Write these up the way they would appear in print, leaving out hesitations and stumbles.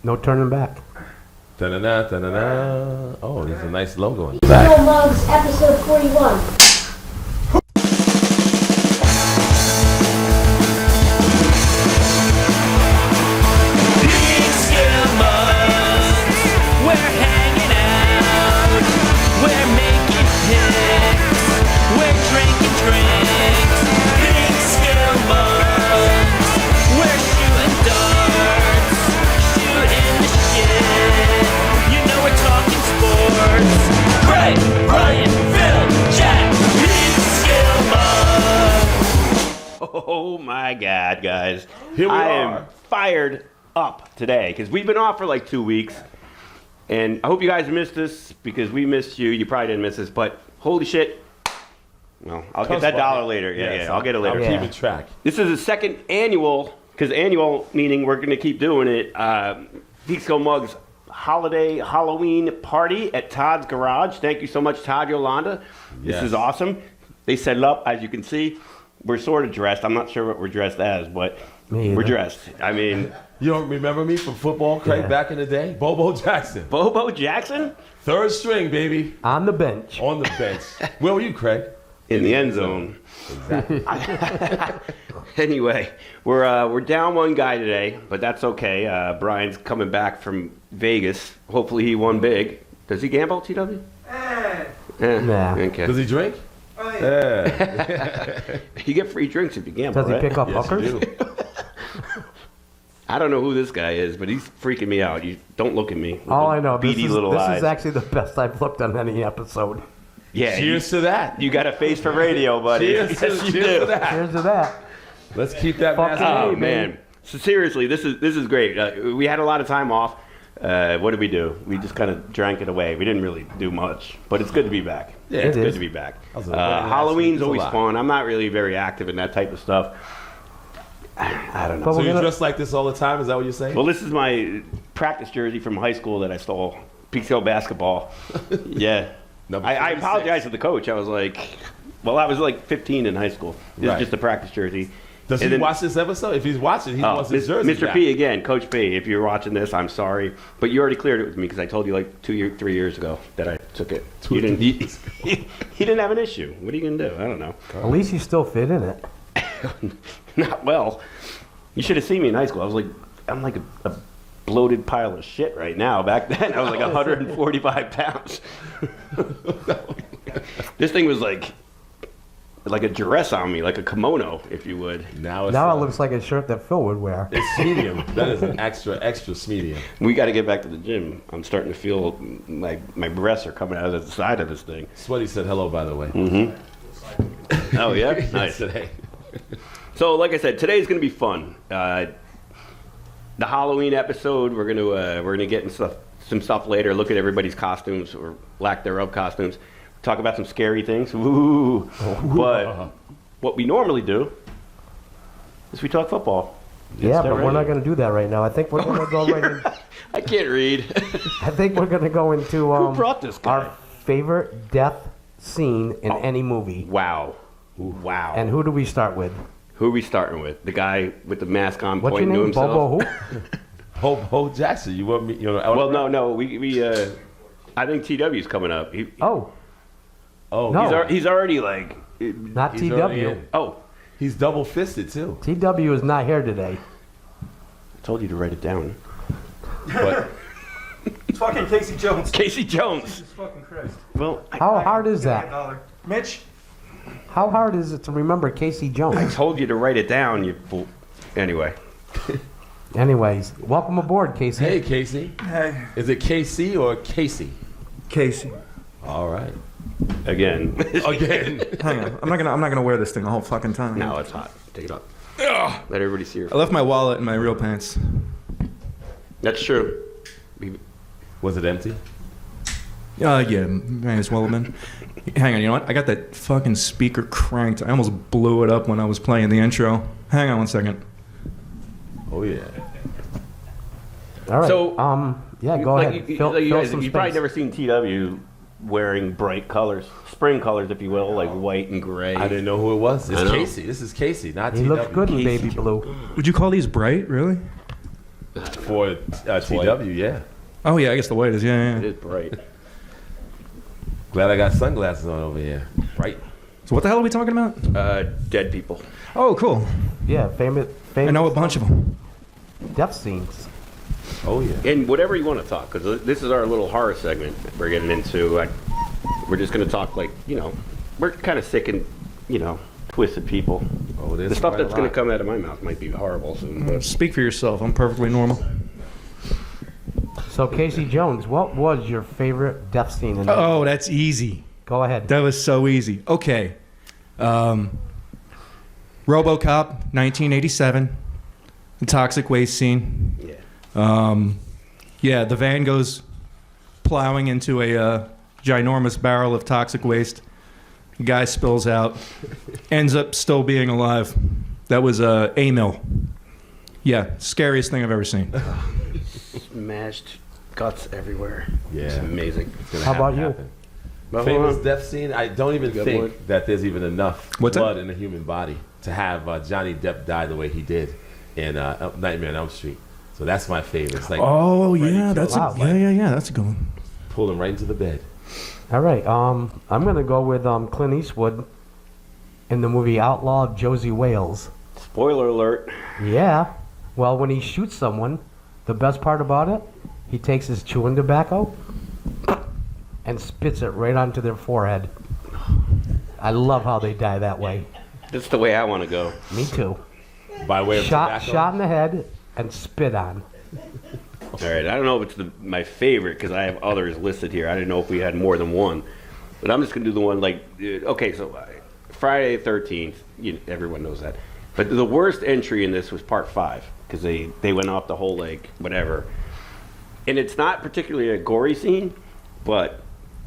No turning back. Da-na-na, da-na-na. Oh, there's a nice logo in the back. PeekskillMugs, episode 41. Oh my God, guys. Here we I are. am fired up today because we've been off for like 2 weeks. And I hope you guys missed us because we missed you. You probably didn't miss us, but holy shit. Well, I'll get that dollar later. Yeah, I'll get it later. I'll keep it track. This is the second annual, because annual meaning we're going to keep doing it, PeekskillMugs holiday Halloween party at Todd's garage. Thank you so much, Todd Yolanda. This is awesome. They set it up, as you can see. We're sort of dressed. I'm not sure what we're dressed as, but we're dressed. I mean... You don't remember me from football, Craig, back in the day? Bobo Jackson. Bobo Jackson? Third string, baby. On the bench. On the bench. Where were you, Craig? In the end zone. Exactly. Anyway, we're down one guy today, but that's okay. Brian's coming back from Vegas. Hopefully he won big. Does he gamble, TW? Nah. Okay. Does he drink? Oh, yeah. You get free drinks if you gamble, Does he pick up Yes, hookers? you do. I don't know who this guy is, but he's freaking me out. You don't look at me. with All the I know, this beady little eyes. is actually the best I've looked on any episode. Yeah, Cheers to that. you got a face for radio, buddy. Cheers, Yes, you cheers do. to that. Here's to that. Let's keep that Fuck mask Oh on. man! So seriously, this is great. We had a lot of time off. What did we do? We just kind of drank it away. We didn't really do much, but it's good to be back. Yeah, it's it good is. to be back. I was at a wedding last Halloween's week. It's a always lot. fun. I'm not really very active in that type of stuff. I don't know. But So we're you gonna- dress like this all the time? Is that what you're saying? Well, this is my practice jersey from high school that I stole. Peekskill basketball. Yeah. Number I 36. apologized to the coach. I was like, well, I was like 15 in high school. This Right. is just a practice jersey. Does And he then- watch this episode? If he's watching, he wants his jersey Mr. back. P again, Coach P. If you're watching this, I'm sorry, but you already cleared it with me because I told you like 3 years ago that I took it. You didn't. He didn't have an issue. What are you gonna do? I don't know. At least you still fit in it. Not well. You should have seen me in high school. I'm like a bloated pile of shit right now. Back then, I was like 145 pounds. This thing was like a dress on me, like a kimono, if you would. Now it's Now it looks like a shirt that Phil would wear. it's medium. That is an extra medium. We got to get back to the gym. I'm starting to feel my breasts are coming out of the side of this thing. Sweaty said hello, by the way. Oh yeah, Yes, nice. today. So, like I said, today's gonna be fun. The Halloween episode, we're gonna get into some stuff later. Look at everybody's costumes or lack thereof costumes. Talk about some scary things. Ooh. But what we normally do is we talk football. Yeah, that but we're right? not going to do that right now. I think we're going to go right in, I can't read. I think we're going to go into Who brought this guy? our favorite death scene in any movie. Wow. Wow. And who do we start with? Who are we starting with? The guy with the mask on What's your pointing to name? himself? Bobo who? Ho Jackson. You want me? You know? Well, no. We I think TW's coming up. Oh, Oh, No. He's already like. not He's already TW. in. Oh, He's double fisted too. TW is not here today. I told you to write it down. But It's fucking Casey Jones. Casey Jones. Jesus fucking Christ. Well, How hard is Give me a that? dollar. Mitch? How hard is it to remember Casey I Jones? told you to write it down, you fool. Anyway. Anyways, welcome aboard, Casey. hey, Casey. Hey. Is it KC or Casey? Casey. All right. Again. Again. Hang on. I'm not gonna wear this thing the whole fucking time. No, it's hot. Take it off. Let everybody see your. I left my wallet in my real pants. That's true. Was it empty? Yeah, may as well have been. Hang on, you know what? I got that fucking speaker cranked. I almost blew it up when I was playing the intro. Hang on one second. Oh yeah. All right. So, yeah, go like, ahead. You, Fill, like you fill guys, some you've probably space. never seen TW wearing bright colors, spring colors, if you will, like white and gray. I didn't know who it was. It's I know. Casey. This is Casey, not He TW. looks good in Casey baby blue. Would you call these bright, really? For TW, yeah. Oh yeah, I guess the white is It yeah. is bright. Glad I got sunglasses on over here. Right. So what the hell are we talking about? Dead people. Oh, cool. Yeah, famous I know a bunch of them. death scenes. Oh yeah. And whatever you want to talk, because this is our little horror segment we're getting into. We're just going to talk like, we're kind of sick and, twisted people. Oh, there's The stuff quite a that's going lot. to come out of my mouth might be horrible soon. But Speak for yourself. I'm perfectly normal. So, Casey Jones, what was your favorite death scene in that? Oh, that's easy. Go ahead. That was so easy. Okay. RoboCop, 1987. The toxic waste scene. yeah. Yeah, the van goes plowing into a ginormous barrel of toxic waste. The guy spills out. Ends up still being alive. That was Emil. Yeah, scariest thing I've ever seen. Smashed guts everywhere. Yeah. It's amazing. It's gonna How about happen. you? But Famous hold on. death scene. I don't even Good think one. that there's even enough What's that? blood in the human body to have Johnny Depp die the way he did in Nightmare on Elm Street. So that's my favorite. It's like Oh yeah, that's Wow. yeah. That's a good one. pull him right into the bed. All right. I'm gonna go with Clint Eastwood in the movie Outlaw of Josie Wales. Spoiler alert. Yeah. Well, when he shoots someone, the best part about it, he takes his chewing tobacco and spits it right onto their forehead. I love how they die that way. That's the way I want to go. Me too. By way of tobacco. Shot in the head and spit on. All right. I don't know if it's my favorite because I have others listed here. I didn't know if we had more than one. But I'm just going to do the one like, okay, so Friday the 13th, everyone knows that. But the worst entry in this was part 5 because they went off the whole, like, whatever. And it's not particularly a gory scene, but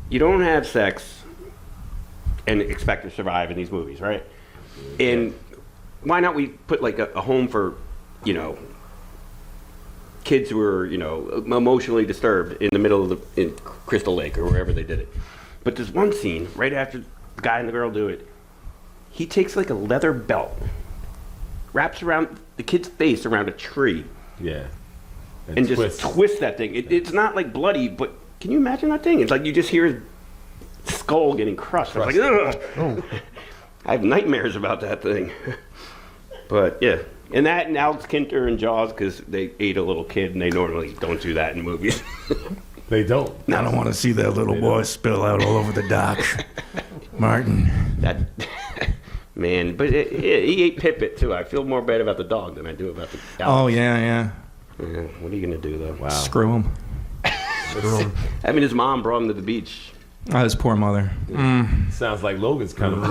you don't have sex and expect to survive in these movies, right? And why not we put, like, a home for, kids who are, emotionally disturbed in the middle of in Crystal Lake or wherever they did it. But there's one scene right after the guy and the girl do it. He takes like a leather belt, wraps around the kid's face around a tree, Yeah. and just twists that thing. It's not like bloody, but can you imagine that thing? It's like you just hear his skull getting crushed. I'm like, ugh. I have nightmares about that thing. But yeah. And that and Alex Kinter and Jaws because they ate a little kid and they normally don't do that in movies. They don't. I don't want to see that little boy spill out all over the dock. Martin. That man, but he ate Pipit too. I feel more bad about the dog than I do about the Alex. Oh yeah. Yeah, what are you gonna do though? Wow. Screw him. I mean, his mom brought him to the beach. Oh, his poor mother. Sounds like Logan's kind of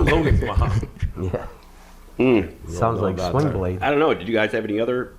Logan's mom. Yeah. Mm. Sounds know like about Swing her. Blade. I don't know. Did you guys have any other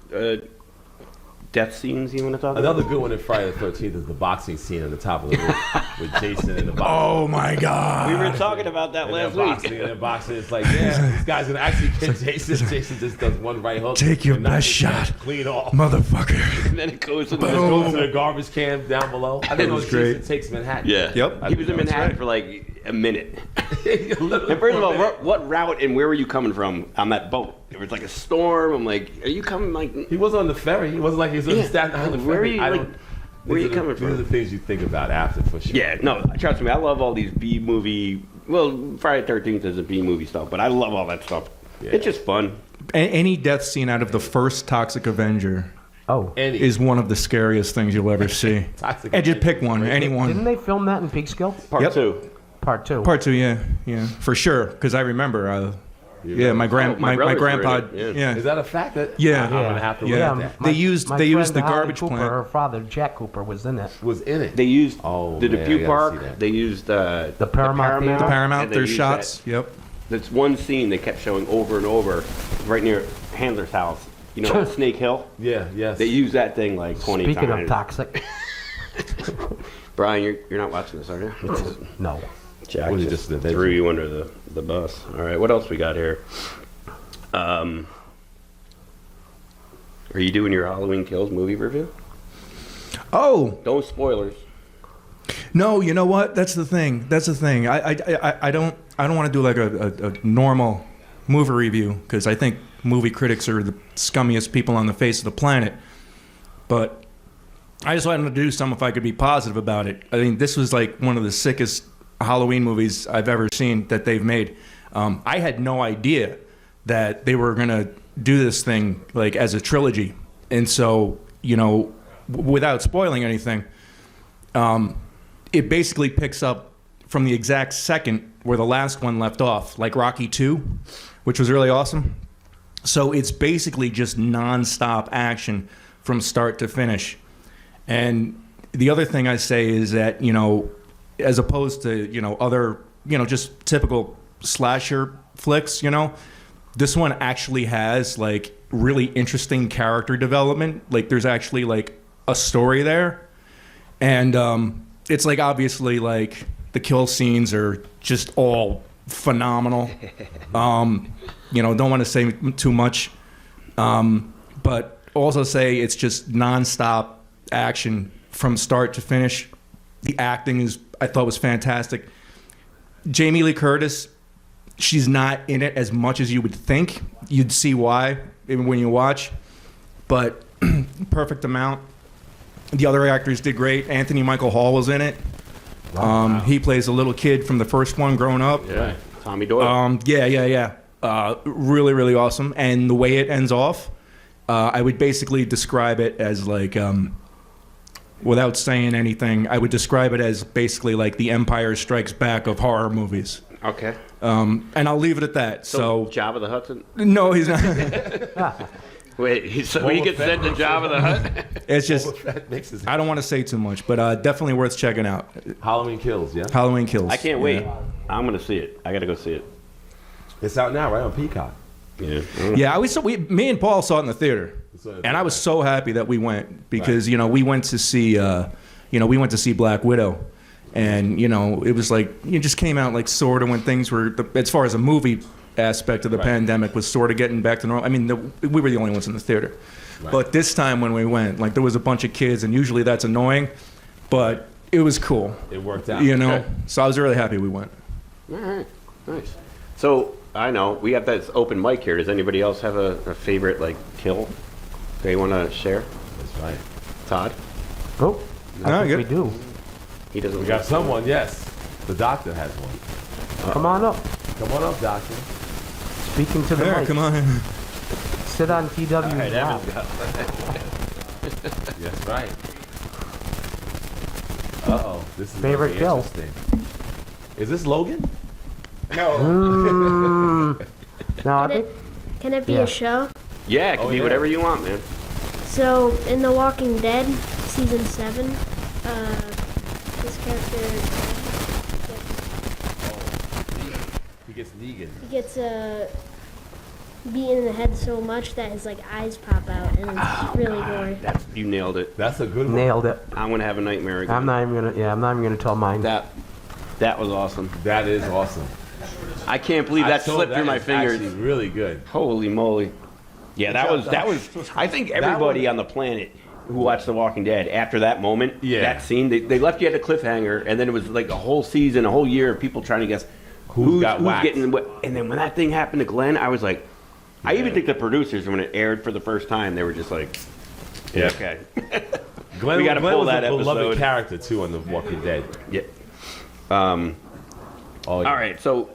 death scenes you want to talk about? Another good one in Friday the 13th is the boxing scene on the top of the roof with Jason and the boxing. Oh my God. We were talking about that And last then week. boxing, and then boxing. It's like, yeah, this guy's gonna actually get Jason. Jason just does one right hook. Take your and knocks best his head shot. clean off. Motherfucker. And then it goes to Just goes to the garbage can down below. I didn't know was Jason great. takes Manhattan. Yeah. Yep. He was in That's Manhattan right. for like a minute. Literally And first of for a all, minute. what route and where were you coming from on that boat? There was like a storm. I'm like, are you coming like? He was on the ferry. He wasn't like he was on Yeah. the Staten Island Where are ferry. you, I like, don't- where are these you coming These are from? the things you think about after, for sure. Yeah, no, trust me, I love all these B movie. Well, Friday the 13th is a B movie stuff, but I love all that stuff. Yeah. It's just fun. Any death scene out of the first Toxic Avenger Oh. Any is one of the scariest things you'll ever see. Toxic And just pick Avenger. one, Didn't anyone. they film that in Peekskill? Part Yep. 2. Part 2. Part 2, yeah, for sure. Because I remember, yeah, my Oh, my my brothers were in grandpa, it, yeah, Is that a fact? That Yeah. I'm gonna have to Yeah. look at that. They used my the friend Holly garbage Cooper, plant. Her father, Jack Cooper, was in it. Was in it. They used Oh, the man, I Depew gotta Park. see that. They used The Paramount Theater. The and Paramount, they there's used shots. Yep. That's one scene they kept showing over and over, right near Handler's house. You know, Snake Hill. Yeah. Yes. They used that thing like 20 Speaking times. of toxic, Brian, you're not watching this, are you? no. Jack Was it just just an adventure? threw you under the bus. All right, what else we got here? Are you doing your Halloween Kills movie review? Oh Don't spoilers. no, you know what? That's the thing. I don't want to do like a normal movie review because I think movie critics are the scummiest people on the face of the planet. But I just wanted to do something if I could be positive about it. I mean, this was like one of the sickest Halloween movies I've ever seen that they've made. I had no idea that they were going to do this thing like as a trilogy. And so, you know, without spoiling anything, it basically picks up from the exact second where the last one left off, like Rocky 2, which was really awesome. So it's basically just nonstop action from start to finish. And the other thing I say is that, you know, as opposed to, you know, other, you know, just typical slasher flicks, you know, this one actually has like really interesting character development. Like there's actually like a story there. And it's like obviously like the kill scenes are just all phenomenal. You know, don't want to say too much. But also say it's just nonstop action from start to finish. The acting is, I thought, was fantastic. Jamie Lee Curtis, she's not in it as much as you would think. You'd see why even when you watch, but perfect amount. The other actors did great. Anthony Michael Hall was in it. Wow. He plays a little kid from the first one growing up. Yeah, Tommy Doyle. Yeah. Really, really awesome. And the way it ends off, I would basically describe it as like, without saying anything, I would describe it as basically like the Empire Strikes Back of horror movies. Okay. And I'll leave it at that. So Jabba the Hutt? No, he's not. Wait, so he gets sent to Jabba the Hutt? It's just, I don't want to say too much, but definitely worth checking out. Halloween Kills, yeah? Halloween Kills. I can't wait. I'm going to see it. I got to go see it. It's out now, right, on Peacock. Yeah. Yeah, me and Paul saw it in the theater. And I was so happy that we went because, you know, we went to see, Black Widow. And, you know, it was like, it just came out like sort of when things were, as far as a movie aspect of the pandemic was sort of getting back to normal. I mean, we were the only ones in the theater. Right. But this time when we went, like there was a bunch of kids and usually that's annoying, but it was cool. It worked out. You know, so I was really happy we went. All right, nice. So I know we have that open mic here. Does anybody else have a favorite like kill they want to share? That's right. Todd? Oh, I think we do. He doesn't. We got someone, yes. The doctor has one. Come on up. Come on up, doctor. Speaking to the mic. Come on. Sit on TW's lap. That's right. Uh-oh. This is Favorite kill. Interesting. Is this Logan? No. No, I think Can it be a show? Yeah, it can be whatever you want, man. So, in The Walking Dead, season 7, this character He gets Negan. gets beaten in the head so much that his like eyes pop out, and it's really gory. You nailed it. That's a good one. nailed it. I'm gonna have a nightmare again. I'm not even gonna tell mine. That was awesome. That is awesome. I can't believe that slipped through my fingers. Actually really good. Holy moly! Yeah, that was. I think everybody on the planet who watched The Walking Dead after that moment, that scene, they left you at a cliffhanger, and then it was like a whole season, a whole year of people trying to guess who's getting what. And then when that thing happened to Glenn, I was like, I even think the producers, when it aired for the first time, they were just like, yeah, okay. Glenn, we got to pull that was a beloved episode. character too on The Walking Dead. Yeah. Oh, yeah. All right, so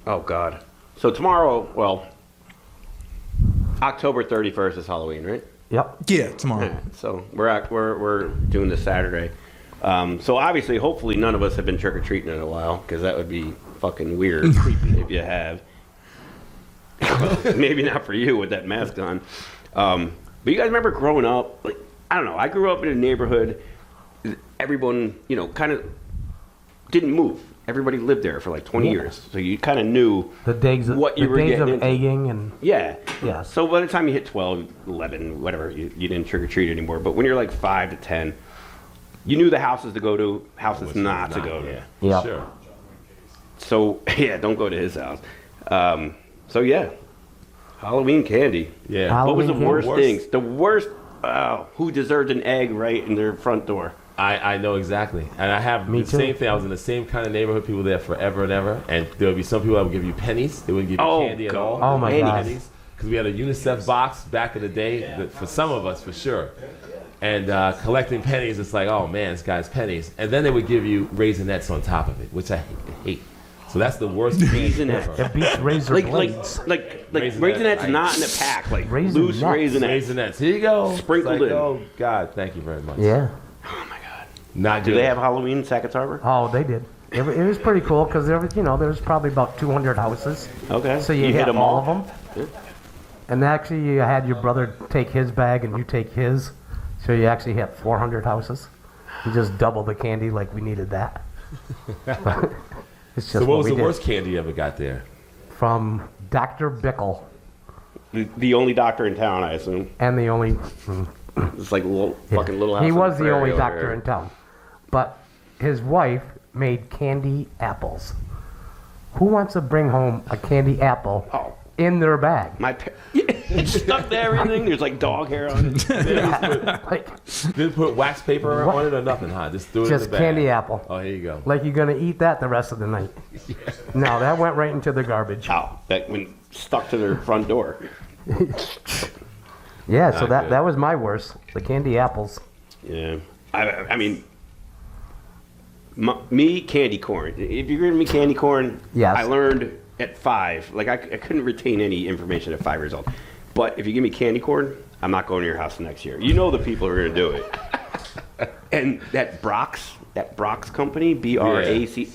oh God. So tomorrow, well, October 31st is Halloween, right? Yep. Yeah, tomorrow. Yeah, so we're doing this Saturday. So obviously, hopefully, none of us have been trick or treating in a while because that would be fucking weird if you have. Maybe not for you with that mask on. But you guys remember growing up? Like, I don't know. I grew up in a neighborhood. Everyone, you know, kind of didn't move. Everybody lived there for like 20 years, so you kind of knew The days of, what you the were days getting of into. egging and Yeah. yes. So by the time you hit 12, 11, whatever, you didn't trick or treat anymore. But when you're like 5 to 10, you knew the houses to go to, houses not to go to. Yeah. Yep. Sure. So yeah, don't go to his house. So yeah, Halloween candy. Yeah. What was the Halloween worst candy? things? The worst. Who deserved an egg right in their front door? I know exactly. And I have Me the too. same thing. I was in the same kind of neighborhood, people there forever and ever. And there would be some people that would give you pennies. They wouldn't give you Oh, candy at God. all. Oh, my Pennies. God. Pennies. because we had a UNICEF box back in the day, for some of us, for sure. And collecting pennies, it's like, oh man, this guy's pennies. And then they would give you Raisinets on top of it, which I hate. So that's the worst candy ever. It beats razor blades. Like Raisinets, Raisinets not in a pack, like loose Raisinets. Raisinets. Here you go. Sprinkled It's like, in. Oh God, thank you very much. Yeah. Oh my God. Not Do good. they have Halloween in Sackett's Harbor? Oh, they did. It was pretty cool because there was probably about 200 houses. Okay. So you hit hit them all all? of them. And actually, you had your brother take his bag and you take his. So you actually hit 400 houses. You just double the candy like we needed that. It's just So what was we the did. worst candy you ever got there? From Dr. Bickle. The only doctor in town, I assume. And the only... It's like a little yeah. fucking little house. He on was the prairie only over doctor there. in town. But his wife made candy apples. Who wants to bring home a candy apple Oh. in their bag? It's stuck to everything. There's like dog hair on it. Like, Didn't put wax paper What? on it or nothing, huh? Just threw it in just the bag. candy apple. Oh, here you go. Like you're going to eat that the rest of the night. No, that went right into the garbage. Oh, that went stuck to their front door. Yeah, so Not good. that was my worst. The candy apples. Yeah. I mean, me, candy corn. If you're giving me candy corn, Yes. I learned at 5. Like, I couldn't retain any information at 5 years old. But if you give me candy corn, I'm not going to your house next year. You know the people who are going to do it. And that Brock's company, BRAC,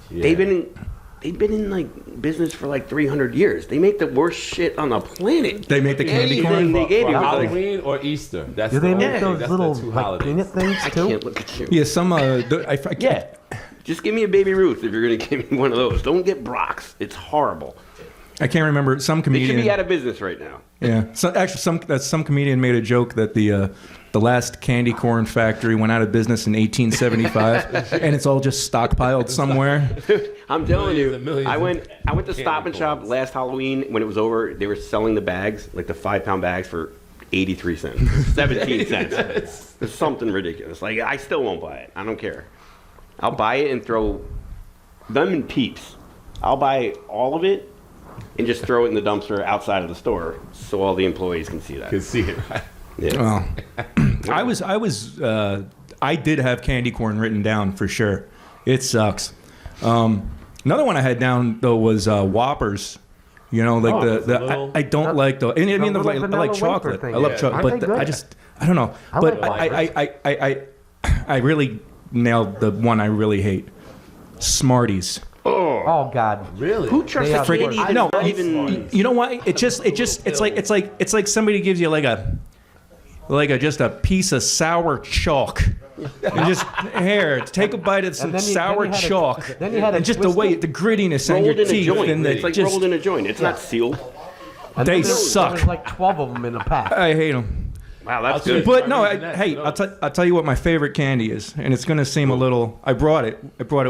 Yeah. they've been in like business for like 300 years. They make the worst shit on the planet. They make the candy Anything corn? they gave For you was like, Halloween or Easter? That's Do they the make only- those that's little the two like holidays. peanut things I too? can't look at you. Yeah, some. I Yeah. Just give me a Baby Ruth if you're going to give me one of those. Don't get Brock's. It's horrible. I can't remember. Some They should comedian. be out of business right now. Yeah. So actually, some comedian made a joke that the last candy corn factory went out of business in 1875, and it's all just stockpiled somewhere. I'm telling Millions and you, millions I of went to Stop and candy Shop corns. last Halloween when it was over. They were selling the bags, like the 5-pound bags, for 83 cents, 17 cents. It's something ridiculous. Like, I still won't buy it. I don't care. I'll buy it and throw them in Peeps. I'll buy all of it and just throw it in the dumpster outside of the store so all the employees can see that. Can see it, right? Yeah. Oh. I did have candy corn written down for sure. It sucks. Another one I had down though was Whoppers. You know, like it's a little- I don't like the. I mean, the little I vanilla like wafer chocolate. thing. I love Yeah. chocolate, Aren't but they good? I don't know. I But like I really nailed the one I really hate. Smarties. Oh God. Really? Who trusts They a are candy friggin- that's No, not even... you know why? It's like somebody gives you just a piece of sour chalk. And just here, take a bite of some then you sour had to- chalk. then you had to and just the twist way it. the grittiness on rolled your in a teeth joint. and the It's like just rolled in a joint. It's not sealed. And They then suck. There's like 12 of them in a pack. I hate them. Wow, that's I'll good. But no, Raisinets, hey, no. I'll tell you what my favorite candy is, and it's going to seem a little. I brought it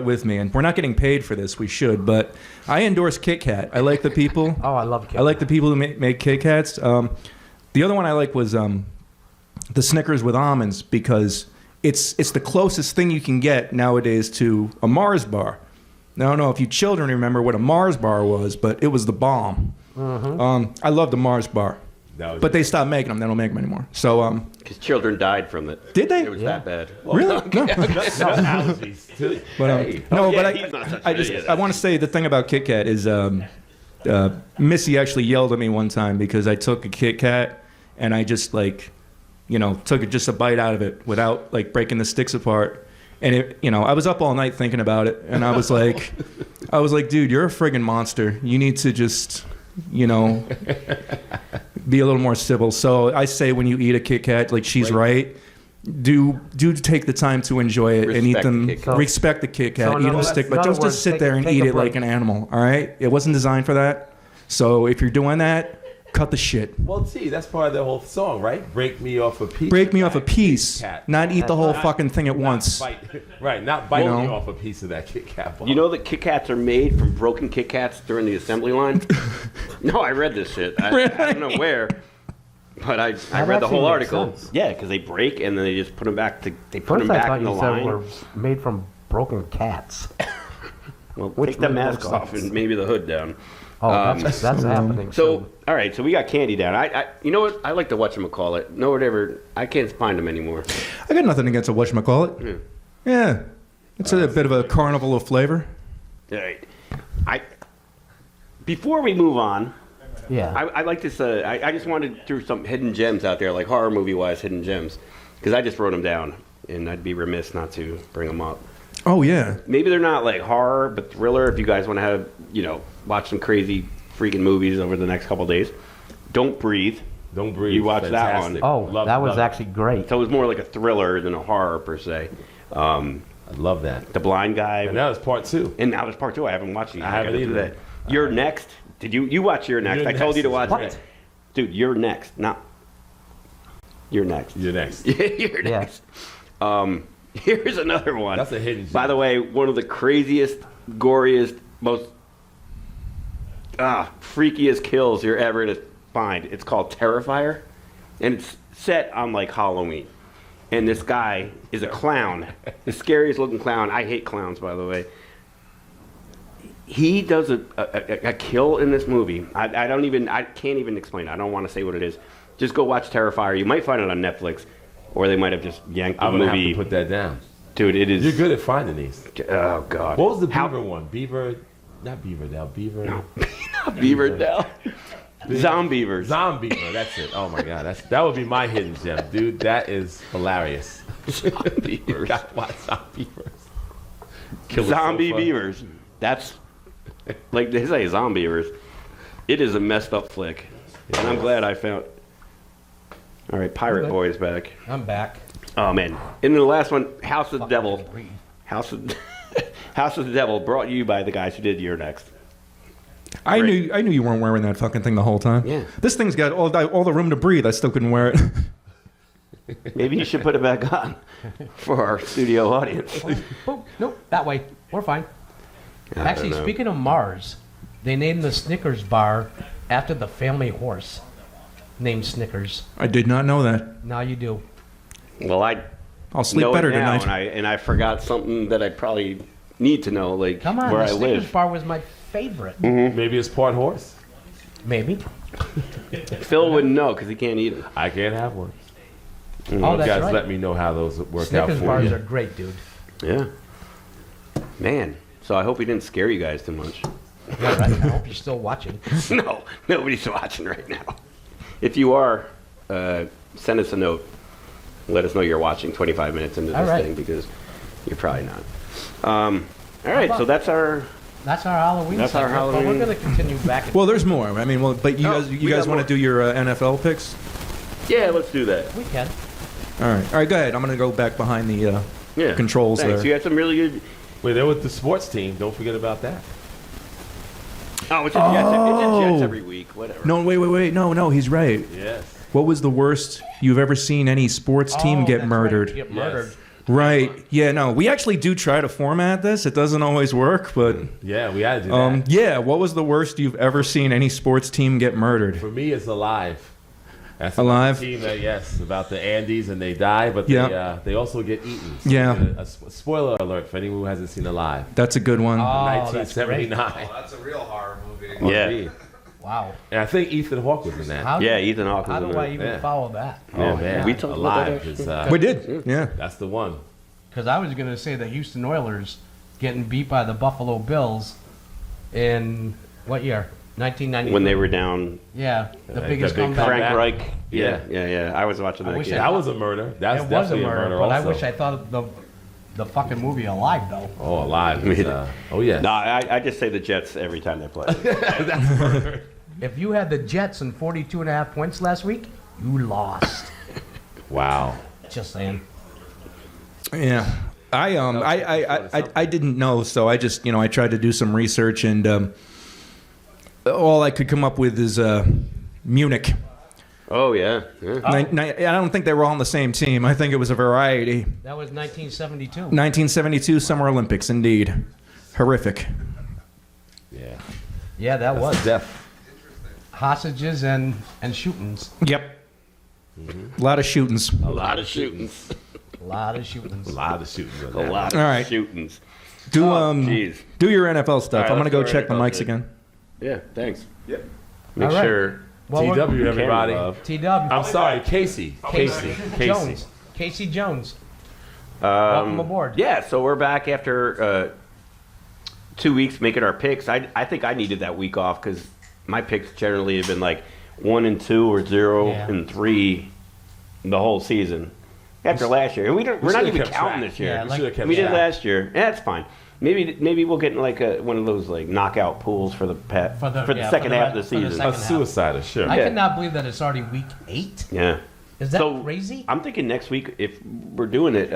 with me, and we're not getting paid for this. We should, but I endorse Kit Kat. I like the people. Oh, I love Kit I like the people who make Kit Kats. The other one I like was the Snickers with almonds because it's the closest thing you can get nowadays to a Mars bar. Now, I don't know if you children remember what a Mars bar was, but it was the bomb. I love the Mars bar, but they stopped making them. They don't make them anymore. So, Because children died from it. Did they? It was that bad. really? No. Allergies. Too. But, Hey. no, yeah, but he's not touching I any of just that. I want to say the thing about Kit Kat is Missy actually yelled at me one time because I took a Kit Kat and I just took just a bite out of it without like breaking the sticks apart. And I was up all night thinking about it, and I was like, dude, you're a friggin' monster. You need to just, be a little more civil. So I say when you eat a Kit Kat, like she's right. Do take the time to enjoy it and eat Respect the them. Kit Kat. Respect the Kit Kat. So in Eat other them words- stick, in but other don't words, just sit take- there and take eat a it like break. an animal. All right, it wasn't designed for that. So if you're doing that, cut the shit. Well, see, that's part of the whole song, right? Break me off a piece. Break of me that off a piece, Kit Kat. not eat the whole Not- fucking thing at not once. Bite, right, not bite You me know? off a piece of that Kit Kat bar. You know that Kit Kats are made from broken Kit Kats during the assembly line? No, I read this shit. I don't know where, but I read the actually whole makes article. sense. Yeah, because they break and then they just put them back. They put them First, I back thought in the you said line. were made from broken cats. Well, which take the made no mask off sense. and maybe the hood down. Oh, that's happening. So, all right, so we got Candy down. I you know what? I like to watchamacallit. No, whatever. I can't find them anymore. I got nothing against a whatchamacallit. Yeah. It's a bit of a carnival of flavor. All right. Before we move on, yeah. I like this. I just wanted to throw some hidden gems out there, like horror movie-wise hidden gems, because I just wrote them down, and I'd be remiss not to bring them up. Oh, yeah. Maybe they're not like horror, but thriller. If you guys want to have, watch some crazy freaking movies over the next couple of days. Don't Breathe. Don't Breathe. You watched that one. Oh, that was actually great. So it was more like a thriller than a horror per se. I love that. The Blind Guy. And that was part 2. And now there's part 2. I haven't watched it yet. I haven't gotta do either. that. You're Next. Did you watch You're Next? You're I told you to watch Next. it. Dude, You're Next. Not You're Next. You're next. You're Next. Here's another one. That's a hidden gem. By the way, one of the craziest, goriest, most freakiest kills you're ever to find. It's called Terrifier, and it's set on like Halloween. And this guy is a clown, the scariest looking clown. I hate clowns, by the way. He does a kill in this movie. I can't even explain it. I don't want to say what it is. Just go watch Terrifier. You might find it on Netflix, or they might have just yanked the I'm gonna movie. have to put that down. Dude, it is. You're good at finding these. Oh God. What was the Beaver one? Not Beaverdale. Beaver. No. Beaverdale. Zombievers. Zombiever. That's it. Oh my God. That would be my hidden gem, dude. That is hilarious. Zombievers. Got to watch Zombievers. Zombie beavers. That's like they say, Zombievers. It is a messed up flick, and I'm glad I found. All right, Pirate Boy is back. I'm back. Oh man! And then the last one, House of the Devil. House of the Devil, brought you by the guys who did You're Next. I knew you weren't wearing that fucking thing the whole time. Yeah. This thing's got all the room to breathe. I still couldn't wear it. Maybe you should put it back on for our studio audience. Oh, nope, that way. We're fine. I Actually, don't know. speaking of Mars, they named the Snickers bar after the family horse named Snickers. I did not know that. Now you do. Well, I'll sleep know better it now, tonight. and I forgot something that I probably need to know, like Come on, where the I Snickers live. bar was my favorite. Maybe it's part horse. Maybe. Phil wouldn't know because he can't eat them. I can't have one. Oh, You that's guys right. let me know how those work Snickers out for bars you. are great, dude. Yeah. Man, so I hope we didn't scare you guys too much. Yeah, right. I hope you're still watching. No, nobody's watching right now. If you are, send us a note. Let us know you're watching 25 minutes into All this right. thing because you're probably not. All right, so that's our. That's our Halloween That's our segment, but Halloween. we're going to continue back. Well, there's more. I mean, but you Oh, guys, we you guys got want more. to do your NFL picks? Yeah, let's do that. We can. All right, go ahead. I'm gonna go back behind the Yeah. controls Thanks. there. You had some really good. Wait, they're with the sports team. Don't forget about that. Oh, it's a Jets. It's a Jets every week. Whatever. No, wait. No, he's right. Yes. What was the worst you've ever seen any sports team Oh, get that's murdered? Right. Get murdered. Yes. Right. Yeah, no. We actually do try to format this. It doesn't always work, but Yeah, we had to do that. yeah, what was the worst you've ever seen any sports team get murdered? For me, it's Alive. That's Alive? about the team that, yes, about the Andes and they die, but Yeah. they also get eaten. Yeah. A spoiler alert for anyone who hasn't seen Alive. That's a good one. Oh, that's great. 1979. That's a real horror movie. Yeah. Wow. And I think Ethan Hawke was in that. How Yeah, do, Ethan Hawke How was in do I there. even Yeah. follow that? Oh, man. We talked about that, Alive is, we did. Yeah. that's the one. Because I was going to say the Houston Oilers getting beat by the Buffalo Bills in what year? 1990. When they were down, Yeah, the The biggest big comeback. Frank back. Reich. Yeah. Yeah. I was watching I that wish game. I- That was a murder. That's It was a definitely murder, also. but I wish I thought of the fucking movie Alive, though. Oh, Alive. Is, oh, yeah. No, I just say the Jets every time they play. If you had the Jets and 42.5 points last week, you lost. Wow. Just saying. Yeah. I didn't know, so I just I tried to do some research, and all I could come up with is Munich. Oh yeah. I don't think they were all on the same team. I think it was a variety. That was 1972. 1972 Summer Olympics, indeed. Horrific. Yeah. Yeah, that was. Death. Hostages and shootings. Yep. A lot of shootings. A lot of shootings. A lot of shootings. A lot of shootings. on A that. lot All of right. shootings. Do Jeez. do your NFL stuff. All right, I'm gonna let's go do our check the NFL mics thing. again. Yeah, thanks. Yep. Make All right. sure. Well, we're- TW, everybody. Love. T-Dub. I'm sorry, Casey. Jones. Casey Jones. Welcome aboard. Yeah, so we're back after 2 weeks making our picks. I think I needed that week off because my picks generally have been like 1 and 2 or 0 Yeah. and 3 the whole season. After last year, we're not should've even kept counting track. this year. Yeah, We like- should have kept We did track. last year. Yeah, that's fine. Maybe we'll get in like one of those like knockout pools for the For the second half of the for the season. A second half. suicider, sure. I Yeah. cannot believe that it's already week 8. Yeah. Is that So, crazy? I'm thinking next week if we're doing it,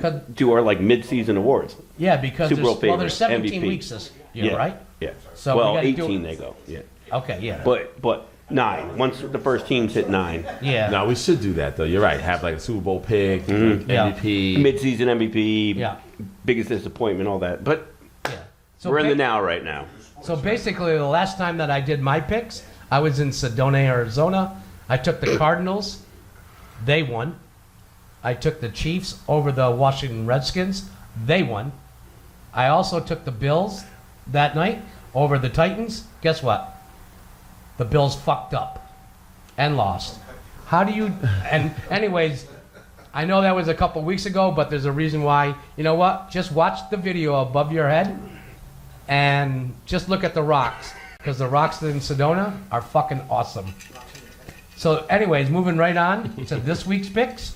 'Cause- do our like mid-season awards. Yeah, because Super Bowl there's 17 MVP. weeks this year, right? Yeah. So we well, gotta do 18 it. they go. Yeah. Okay, yeah. But 9. Once the first teams hit 9, yeah. No, we should do that though. You're right. Have like a Super Bowl pick, Yeah. MVP. mid-season MVP, Yeah. biggest disappointment, all that. But Yeah. So we're in the ba- now right now. So basically, the last time that I did my picks, I was in Sedona, Arizona. I took the Cardinals. They won. I took the Chiefs over the Washington Redskins. They won. I also took the Bills that night over the Titans. Guess what? The Bills fucked up and lost. How do you... And anyways, I know that was a couple weeks ago, but there's a reason why. You know what? Just watch the video above your head and just look at the rocks, because the rocks in Sedona are fucking awesome. So anyways, moving right on to this week's picks,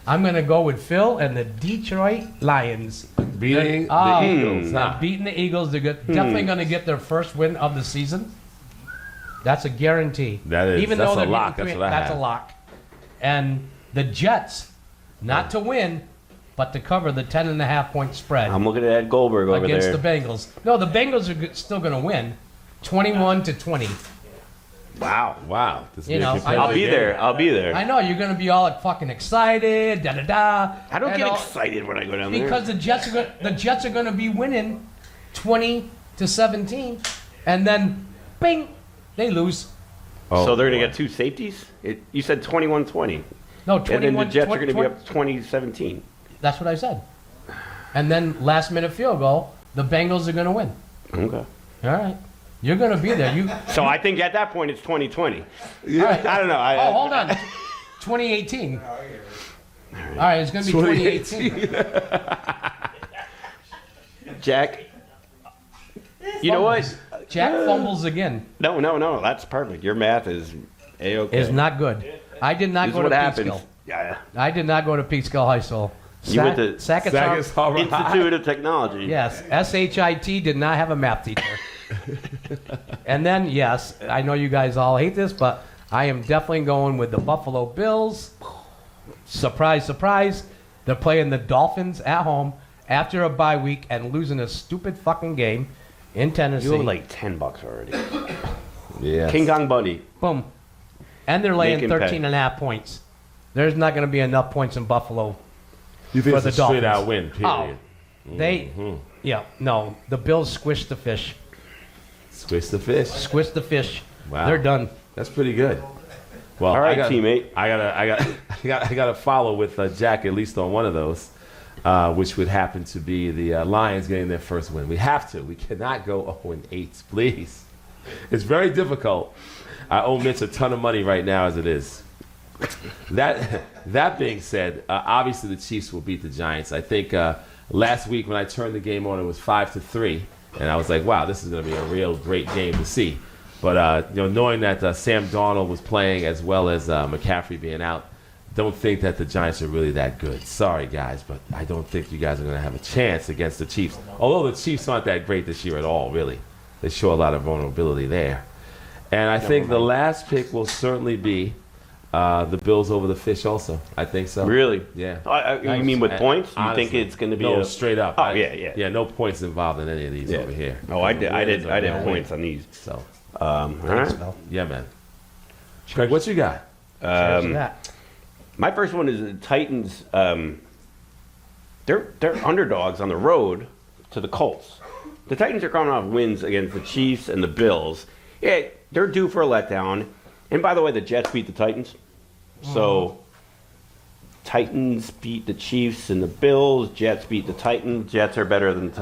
I'm going to go with Phil and the Detroit Lions. Beating Oh, the Eagles. they're Huh? beating the Eagles. They're definitely going to get their first win of the season. That's a guarantee. That is. Even That's though a they're lock. getting That's what I that's have. a lock. And the Jets, not to win, but to cover the 10.5 point spread I'm looking at Ed Goldberg over against there. the Bengals. No, the Bengals are still going to win, 21-20. Wow. Wow. This You is a know, competitive I'll be game. there. I'll be there. I know you're going to be all fucking excited, da da da. I don't and get all- excited when I go down because there. the Jets are going to be winning 20-17, and then, bing, they lose. Oh, So they're going boy. to get 2 safeties? You said 21-20. No, And then 21. the Jets are going to be up 20-17. That's what I said. And then last minute field goal, the Bengals are going to win. Okay. All right, you're going to be there. You. So I think at that point it's 2020. All right. I don't know. Oh, hold on. 2018. All right, it's going to be 2018. Jack, you know what? Jack fumbles again. No. That's perfect. Your math is A-okay. Is not good. I did not This is go what to happens. Peekskill. Yeah. I did not go to Peekskill High School. You went to Sackatown. Sagas Harbor High. Institute of Technology. Yes, SHIT did not have a math teacher. And then, yes, I know you guys all hate this, but I am definitely going with the Buffalo Bills. Surprise, surprise. They're playing the Dolphins at home after a bye week and losing a stupid fucking game in Tennessee. You owe like $10 already. Yeah. King Kong Bundy. Boom. And they're laying Make him pay. 13.5 points. There's not going to be enough points in Buffalo. You think for it's the a straight Dolphins. out win, period. They, yeah, no, the Bills squished the fish. Squish the fish. Squished the fish. Wow. They're done. That's pretty good. Well, All right, I gotta, teammate. I gotta follow with Jack at least on one of those, which would happen to be the Lions getting their first win. We have to. We cannot go 0-8, please. It's very difficult. I owe Mitch a ton of money right now as it is. That being said, obviously the Chiefs will beat the Giants. I think last week when I turned the game on, it was 5-3, and I was like, wow, this is going to be a real great game to see. But knowing that Sam Darnold was playing as well as McCaffrey being out, don't think that the Giants are really that good. Sorry, guys, but I don't think you guys are going to have a chance against the Chiefs. Although the Chiefs aren't that great this year at all, really. They show a lot of vulnerability there. And I think the last pick will certainly be the Bills over the Fish also. I think so. Really? Yeah. You mean with points? You Honestly. think it's going to be No, a... straight up. Oh, yeah. Yeah, no points involved in any of these Yeah. over here. Oh, I did Yeah. points on these. So, All right. yeah, man. Craig, what you got? Cheers to that. My first one is the Titans. They're underdogs on the road to the Colts. The Titans are coming off wins against the Chiefs and the Bills. Yeah, they're due for a letdown. And by the way, the Jets beat the Titans. So Titans beat the Chiefs and the Bills. Jets beat the Titans. Jets are better than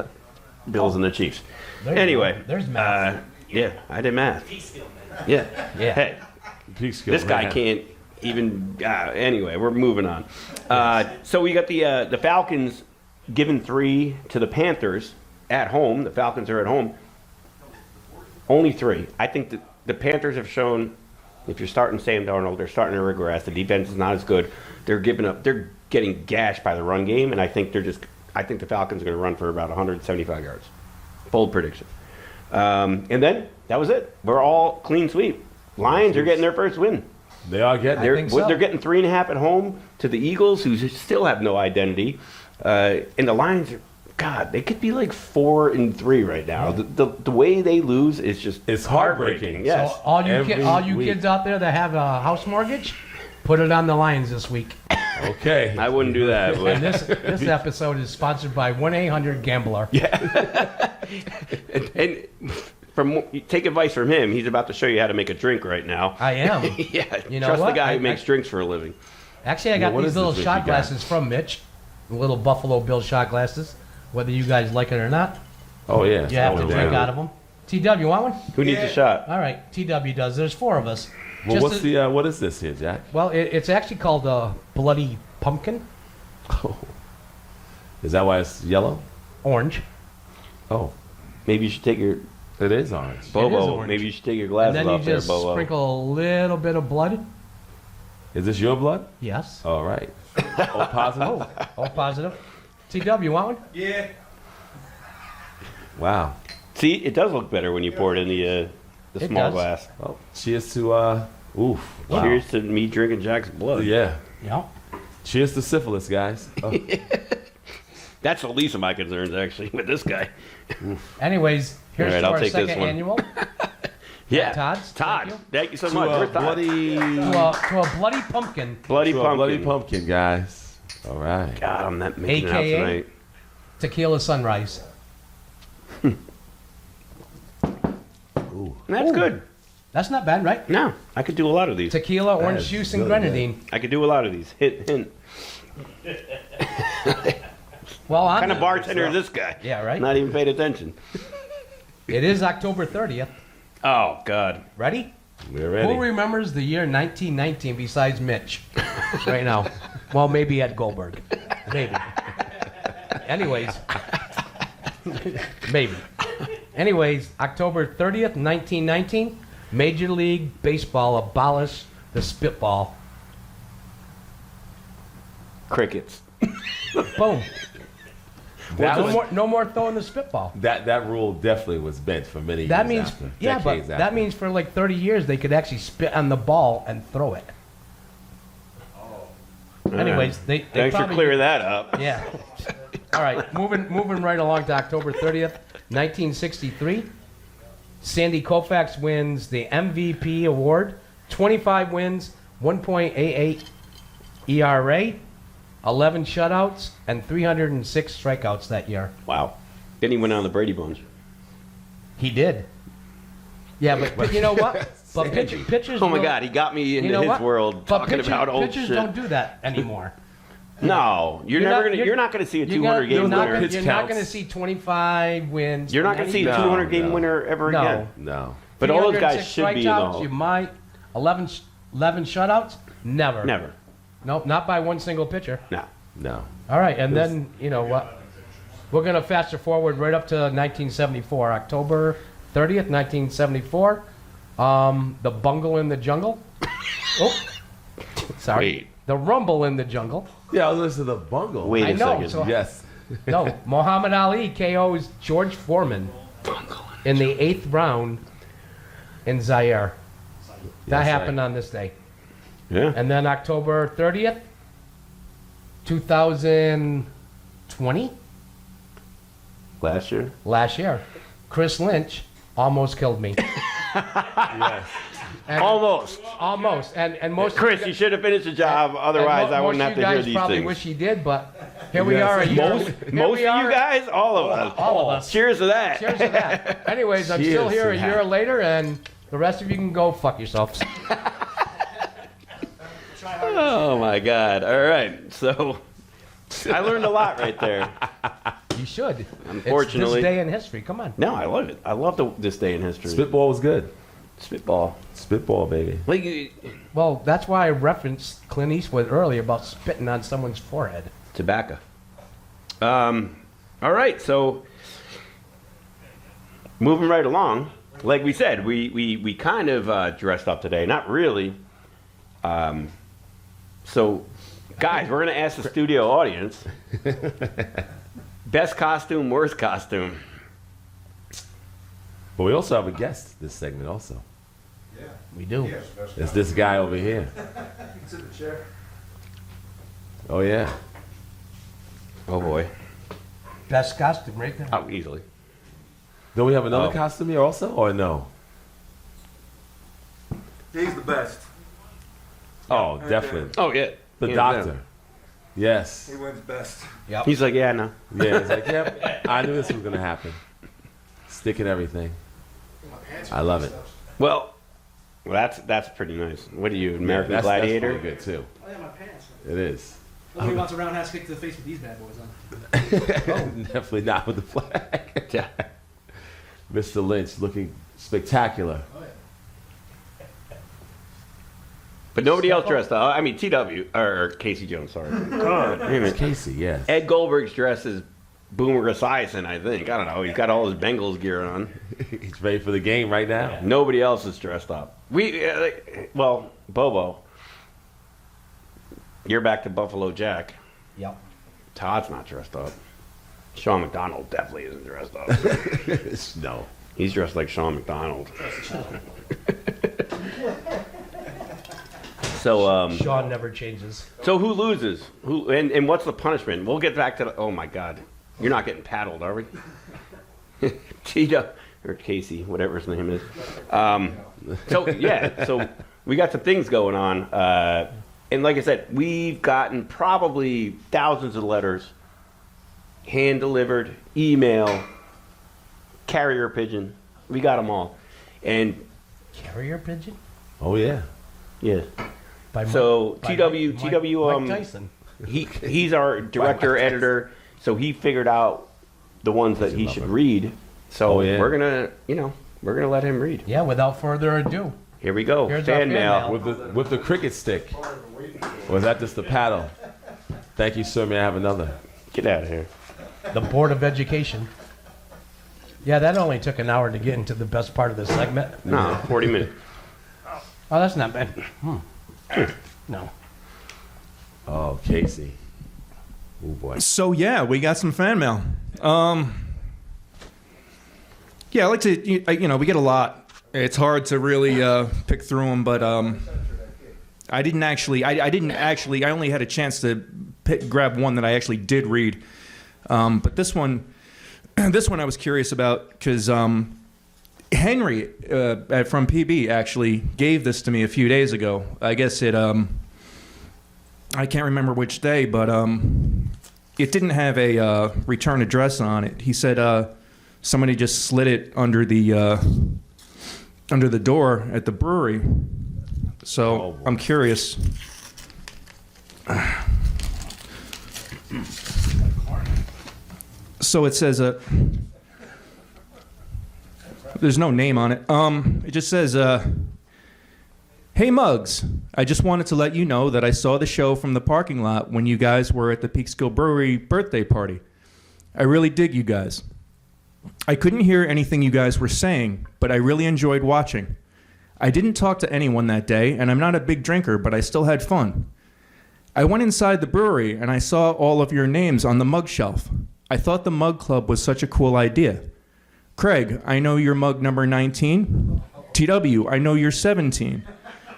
Bills and the Chiefs. There you Anyway, go. There's math. Yeah, I did math. Yeah. Yeah. Hey, Peekskill, this guy man. can't even. Anyway, we're moving on. So we got the Falcons giving 3 to the Panthers at home. The Falcons are at home. Only 3. I think that the Panthers have shown, if you're starting Sam Darnold, they're starting to regress. The defense is not as good. They're giving up. They're getting gashed by the run game, and I think I think the Falcons are going to run for about 175 yards. Bold prediction. And then that was it. We're all clean sweep. Lions are getting their first win. They are getting I think so. They're getting 3.5 at home to the Eagles, who still have no identity. And the Lions are, God, they could be like 4-3 right now. The way they lose is just It's heartbreaking. Yes. So all you week. kids out there that have a house mortgage, put it on the Lions this week. Okay. I wouldn't do that. And But, this episode is sponsored by 1-800-GAMBLER. and take advice from him. He's about to show you how to make a drink right now. I am. Yeah. You know Trust what? the guy who makes drinks for a living. Actually, I got what these is little this drink shot you got? glasses from Mitch. The little Buffalo Bill shot glasses. Whether you guys like it or not, Oh, yeah. you have to Oh, drink yeah. out of them. TW, you want one? Who needs a shot? All right, TW does. There's 4 of us. Well, Just what is this here, Jack? Well, it's actually called a bloody pumpkin, Is that why it's yellow? orange, Oh, Maybe you should take your it is orange. Bobo. orange. Maybe you should take your and glasses then you off there, just Bobo. sprinkle a little bit of blood. Is this your blood? Yes. All right. Oh, positive? All positive. TW, you want one? Yeah. Wow. See, it does look better when you pour it in the It small does. glass. Oh, cheers to, oof. Wow. Cheers to me drinking Jack's blood. Yeah. Yeah. Cheers to syphilis, guys. Oh, That's the least of my concerns, actually, with this guy. Anyways, here's All right, to I'll our take this second one. annual. Yeah. Todds, Todd. thank Thank you so to much. a Where's Todd? bloody, To a bloody pumpkin, Bloody to a pumpkin. bloody pumpkin, guys. All right. God, I'm not making it out AKA? tonight. tequila sunrise. That's good. That's not bad, right? No, I could do a lot of these. Tequila, orange is juice, and really grenadine. I could do a lot of these. Hint. Well, What kind of bartender is this guy? Yeah, right? Not even paid attention. It is October 30th. Oh, God. Ready? We're ready. Who remembers the year 1919 besides Mitch? Right now. Well, maybe Ed Goldberg. Maybe. Anyways. Maybe. Anyways, October 30th, 1919, Major League Baseball abolished the spitball. Crickets. Boom. That No was- more throwing the spitball. That rule definitely was bent for many That years means, after. yeah, but Decades that after. means for like 30 years they could actually spit on the ball and throw it. Anyways, they Thanks for probably, clearing that up. Yeah. All right, moving right along to October 30th, 1963. Sandy Koufax wins the MVP award. 25 wins, 1.88 ERA, 11 shutouts, and 306 strikeouts that year. Wow. Then he went on the Brady Bunch. He did. Yeah, but you know what? But pitchers. Oh, my don't- God. He got me into you know his what? world But talking about old pitchers shit. don't do that anymore. No. You're not going to see a 200 game winner. pitch You're not counts. going to see 25 wins. You're not going to see a No, 200 game no. winner ever No. again. No. But all those guys 306 should be in the strikeouts, Hall. You might 11 shutouts. Never. Never. Nope, not by one single pitcher. No. No. All right, and then you know what? We're gonna fast forward right up to 1974, October 30th, 1974. The bungle in the jungle. Oh, sorry. Wait. The rumble in the jungle. Yeah, I was listening to the bungle. Wait I a know, second. so- Yes. No, Muhammad Ali KO's George Foreman in the 8th round in Zaire. That Yes, happened on this day. Yeah. And then October 30th, 2020, Last year. last year, Chris Lynch almost killed me. Yes. And Almost. almost. And most Chris, of you should have finished the job. Otherwise, I wouldn't have to hear Most of you guys these probably things. wish he did, but here we Yes. are. A year, Most here of we you are- guys, all of us. All of us. Cheers to that. Cheers to that. Anyways, I'm still Cheers here a to year that. later, and the rest of you can go fuck yourselves. Oh my God! All right, so I learned a lot right there. You should. Unfortunately. It's this day in history. Come on. No, I love it. I love this day in history. Spitball was good. Spitball. Spitball, baby. Like Well, that's why I referenced Clint Eastwood earlier about spitting on someone's forehead. tobacco. All right, so moving right along. Like we said, we kind of dressed up today. Not really. So, guys, we're going to ask the studio audience. Best costume, worst costume. But we also have a guest this segment also. We do. It's this guy over here. Oh, yeah. Oh, boy. Best costume right there. Oh, easily. Don't we have another Oh. costume here also, or no? He's the best. Oh, definitely. Oh, yeah. The Hands doctor. down. Yes. He wins best. Yep. He's like, yeah, no. Yeah, it's like, yep, I knew this was going to happen. Stick and everything. I love it. Well, that's pretty nice. What are you, American That's Gladiator? pretty good, too. Oh yeah, my pants. It is. Nobody wants a roundhouse kick to the face with these bad boys on. Definitely not with the flag. Yeah. Mr. Lynch looking spectacular. Oh yeah. But nobody else dressed up. I mean, TW, or Casey Jones, sorry. God, damn It's it. Casey, yes. Ed Goldberg's dressed as Boomer Esiason, I think. I don't know. He's got all his Bengals gear on. He's ready for the game right now. Nobody else is dressed up. Well, Bobo, you're back to Buffalo Jack. Yep. Todd's not dressed up. Sean McDonald definitely isn't dressed up. No. He's dressed like Sean McDonald. So, Sean never changes. so who loses? Who and what's the punishment? We'll get back to the. Oh my God, you're not getting paddled, are we? Cheetah or Casey, whatever his name is. So yeah, so we got some things going on, and like I said, we've gotten probably thousands of letters, hand delivered, email, carrier pigeon. We got them all, and Carrier pigeon? Oh, yeah. yeah. By So by TW Mike Tyson. he's our director editor, so he figured out the ones that he should read. So Oh, yeah. we're gonna let him read. Yeah, without further ado. Here we go. Here's our Fan fan mail. mail. With the cricket stick. Or is that just the paddle? Thank you, sir. May I have another? Get out of here. The Board of Education. Yeah, that only took an hour to get into the best part of the segment. No, 40 minutes. Oh, that's not bad. No. Oh, Casey. Oh, boy. So yeah, we got some fan mail. Yeah, I like to. We get a lot. It's hard to really pick through them, but I didn't actually. I only had a chance to grab one that I actually did read. But this one I was curious about because Henry from PB actually gave this to me a few days ago. I guess it. I can't remember which day, but it didn't have a return address on it. He said somebody just slid it under the door at the brewery. So Oh, boy. I'm curious. So it says there's no name on it. It just says, "Hey Mugs, I just wanted to let you know that I saw the show from the parking lot when you guys were at the Peekskill Brewery birthday party. I really dig you guys. I couldn't hear anything you guys were saying, but I really enjoyed watching. I didn't talk to anyone that day, and I'm not a big drinker, but I still had fun. I went inside the brewery, and I saw all of your names on the mug shelf. I thought the mug club was such a cool idea. Craig, I know you're mug number 19. TW, I know you're 17.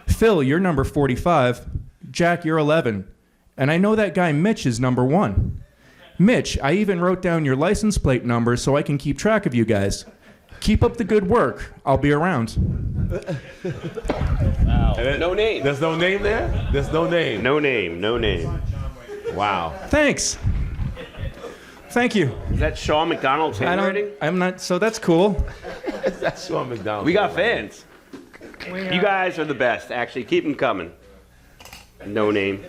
Phil, you're number 45. Jack, you're 11. And I know that guy Mitch is number 1. Mitch, I even wrote down your license plate number so I can keep track of you guys. Keep up the good work. I'll be around." No name. There's no name there? There's no name. No name. No name. Wow. Thanks. Thank you. Is that Sean McDonald's handwriting? I'm not, so that's cool. That's Sean McDonald. We got fans. You guys are the best. Actually, keep them coming. No name.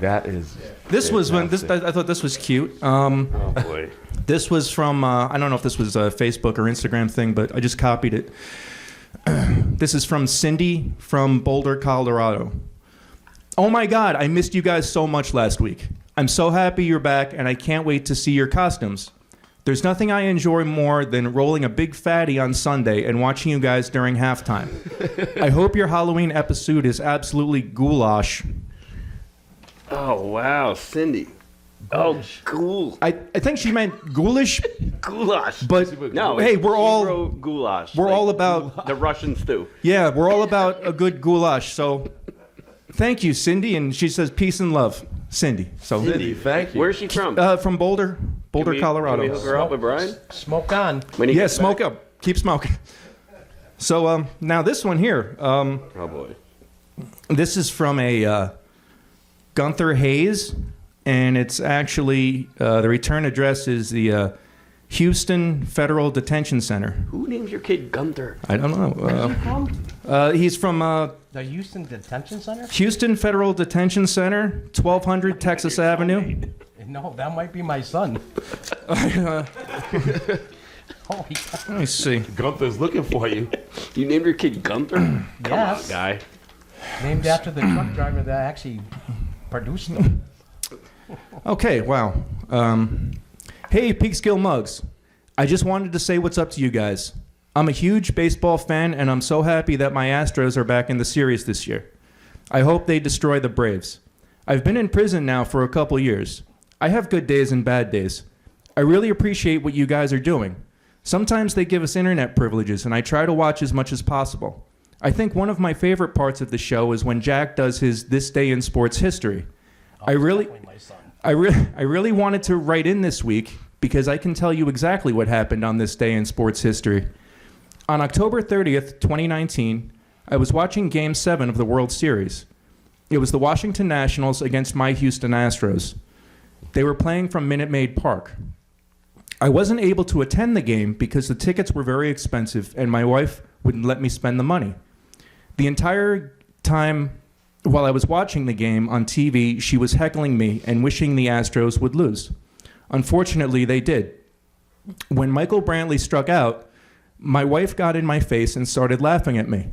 That is. This was when, fantastic. I thought this was cute. Oh boy. This was from, I don't know if this was a Facebook or Instagram thing, but I just copied it. This is from Cindy from Boulder, Colorado. Oh my God, I missed you guys so much last week. I'm so happy you're back, and I can't wait to see your costumes. There's nothing I enjoy more than rolling a big fatty on Sunday and watching you guys during halftime. I hope your Halloween episode is absolutely goulash. Oh, wow, Cindy. Oh, cool. I think she meant ghoulish, Goulash. but No, hey, it's we're all Hebrew goulash. we're like all about the Russian stew. yeah, we're all about a good goulash. So thank you, Cindy, and she says peace and love, Cindy. So Cindy, thank you. Where's she from? from Boulder, Colorado. Can we hook her up with Brian? Smoke on. When he Yeah, gets smoke back? up, keep smoking. So now this one here, Oh boy. this is from a Gunther Hayes, and it's actually the return address is the Houston Federal Detention Center. Who names your kid Gunther? I don't know. He's from The Houston Detention Center? Houston Federal Detention Center, 1200 Texas Avenue. No, that might be my son. Holy cow. Let me see. Gunther's looking for you. You named your kid Gunther? Come Yes. on, guy. Named after the truck driver that actually produced them. Okay, wow. Hey, Peekskill Mugs. I just wanted to say what's up to you guys. I'm a huge baseball fan, and I'm so happy that my Astros are back in the series this year. I hope they destroy the Braves. I've been in prison now for a couple years. I have good days and bad days. I really appreciate what you guys are doing. Sometimes they give us internet privileges, and I try to watch as much as possible. I think one of my favorite parts of the show is when Jack does his This Day in Sports History. I really wanted to write in this week because I can tell you exactly what happened on this day in sports history. On October 30th, 2019, I was watching Game 7 of the World Series. It was the Washington Nationals against my Houston Astros. They were playing from Minute Maid Park. I wasn't able to attend the game because the tickets were very expensive and my wife wouldn't let me spend the money. The entire time while I was watching the game on TV, she was heckling me and wishing the Astros would lose. Unfortunately, they did. When Michael Brantley struck out, my wife got in my face and started laughing at me.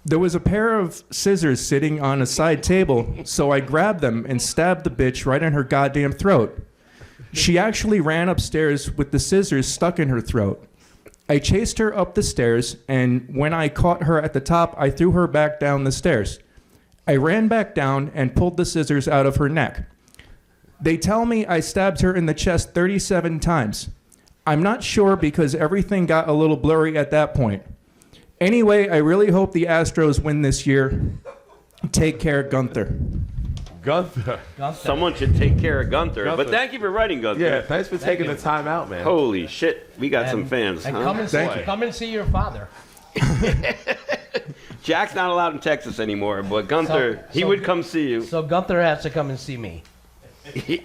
There was a pair of scissors sitting on a side table, so I grabbed them and stabbed the bitch right in her goddamn throat. She actually ran upstairs with the scissors stuck in her throat. I chased her up the stairs, and when I caught her at the top, I threw her back down the stairs. I ran back down and pulled the scissors out of her neck. They tell me I stabbed her in the chest 37 times. I'm not sure because everything got a little blurry at that point. Anyway, I really hope the Astros win this year. Take care, Gunther. Gunther. Someone should take care of Gunther. Gunther. But thank you for writing Gunther. Yeah, thanks for taking the time out, man. Holy shit, we got some fans. And huh? come and see your father. Jack's not allowed in Texas anymore, but Gunther, he would come see you. So Gunther has to come and see me.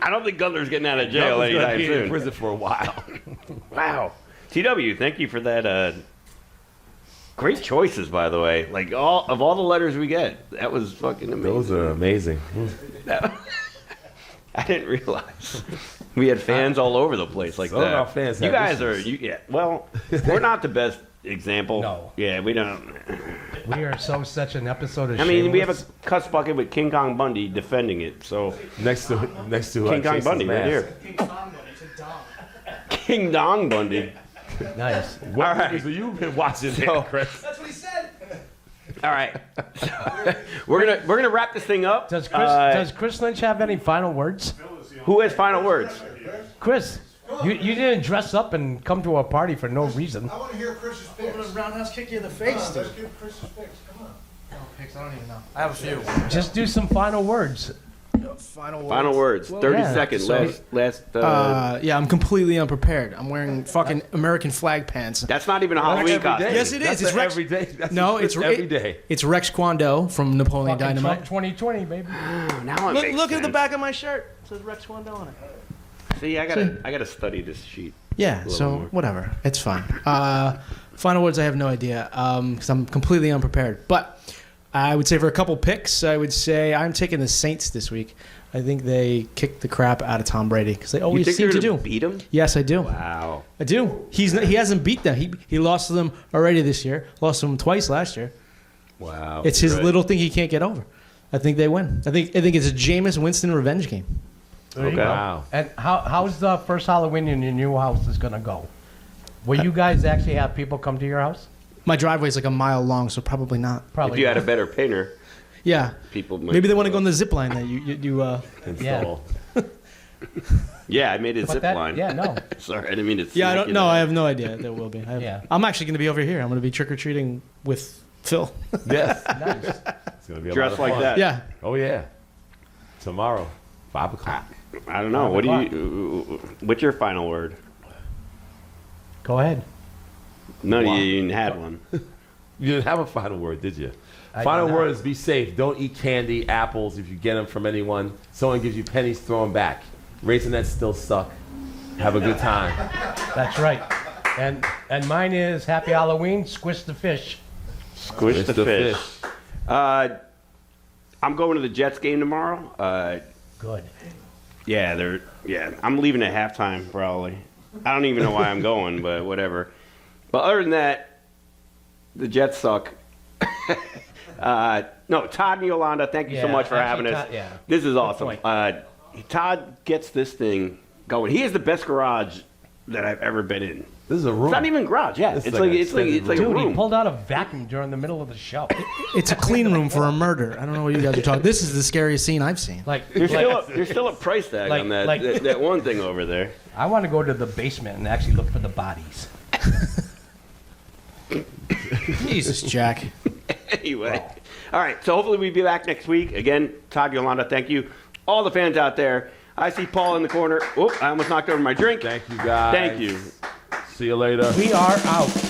I don't think Gunther's getting out of jail Gunther's gonna anytime be in soon. prison for a while. Wow. TW, thank you for that. Great choices, by the way. Like all the letters we get, that was fucking amazing. Those are amazing. I didn't realize we had fans all over the place like Some that. of our fans you have guys issues. yeah. Well, we're not the best example. No. Yeah, we don't. We are such an episode of I mean, we have Shameless. a cuss bucket with King Kong Bundy defending it. So Next to King Kong Jason's Bundy right mask. here. King Dong Bundy. Nice. What All right. movies have you been watching there, Chris? That's what he said. All right, we're gonna wrap this thing up. Does Chris Lynch have any final words? Who has final words? Chris, you didn't dress up and come to a party for no reason. I want to hear Chris's picks. I'm gonna roundhouse kick you in the face, dude. Let's give Chris's picks. Come on. Oh, picks, I don't even know. I have a few. Just do some final words. Final words. Final words. 30 yeah, seconds. so- Last. Yeah, I'm completely unprepared. I'm wearing fucking American flag pants. That's not even a Halloween costume. Yes, it is. That's It's an Rex- everyday. That's No, it's it's every day. It's Rex Kwon Do from Napoleon Fucking Dynamite. Trump 2020, baby. Now it Look, makes look at the sense. back of my shirt. It says Rex Kwon Do on it. See, I gotta study this sheet. Yeah, little so more. whatever. It's fine. Final words, I have no idea because I'm completely unprepared. But I would say for a couple picks, I would say I'm taking the Saints this week. I think they kicked the crap out of Tom Brady because they You always think seem they're to gonna do. beat him? Yes, I do. Wow. I do. He hasn't beat them. He lost to them already this year. Lost to them twice last year. Wow. It's his Right. little thing he can't get over. I think they win. I think it's a Jameis Winston revenge game. There you Okay. go. Wow. And how's the first Halloween in your new house is gonna go? Will you guys actually have people come to your house? My driveway's like a mile long, so probably not. Probably. If you had a not. better painter, Yeah. people might. Maybe they want to go on the zip line that you Install. Yeah, I made it But zip that- line. Yeah, no. Sorry, I didn't mean to. Yeah, I smack don't you know. there. I have no idea. There will be. Yeah. I'm actually going to be over here. I'm going to be trick or treating with Phil. Yes. Nice. It's gonna be a Dress lot of like fun. that. Yeah. Oh yeah. Tomorrow, 5 o'clock. I don't know. 5 What do you? What's your final word? Go ahead. No, you even had one. You didn't have a final word, did you? I Final did not. word is be safe. Don't eat candy, apples if you get them from anyone. Someone gives you pennies, throw them back. Raisinets still suck. Have a good time. That's right. And mine is Happy Halloween. Squish the fish. Squish It's the fish. I'm going to the Jets game tomorrow. Good. Yeah, I'm leaving at halftime probably. I don't even know why I'm going, but whatever. But other than that, the Jets suck. No, Todd and Yolanda, thank you so Yeah, much for having actually, us. Todd- yeah. This is awesome. point. Todd gets this thing going. He has the best garage that I've ever been in. This is a room. It's not even garage. Yeah, This is it's like like an it's like extended a Dude, room. he pulled out a vacuum during the middle of the show. It's a clean room for a murder. I don't know what you guys are talking. This is the scariest scene I've seen. Like, There's still a price tag Like- on that, like- that one thing over there. I want to go to the basement and actually look for the bodies. Jesus, Jack. Anyway, all right. So hopefully we'll be back next week. Again, Todd, Yolanda, thank you. All the fans out there. I see Paul in the corner. Oh, I almost knocked over my drink. Thank you guys. Thank you. See you later. We are out.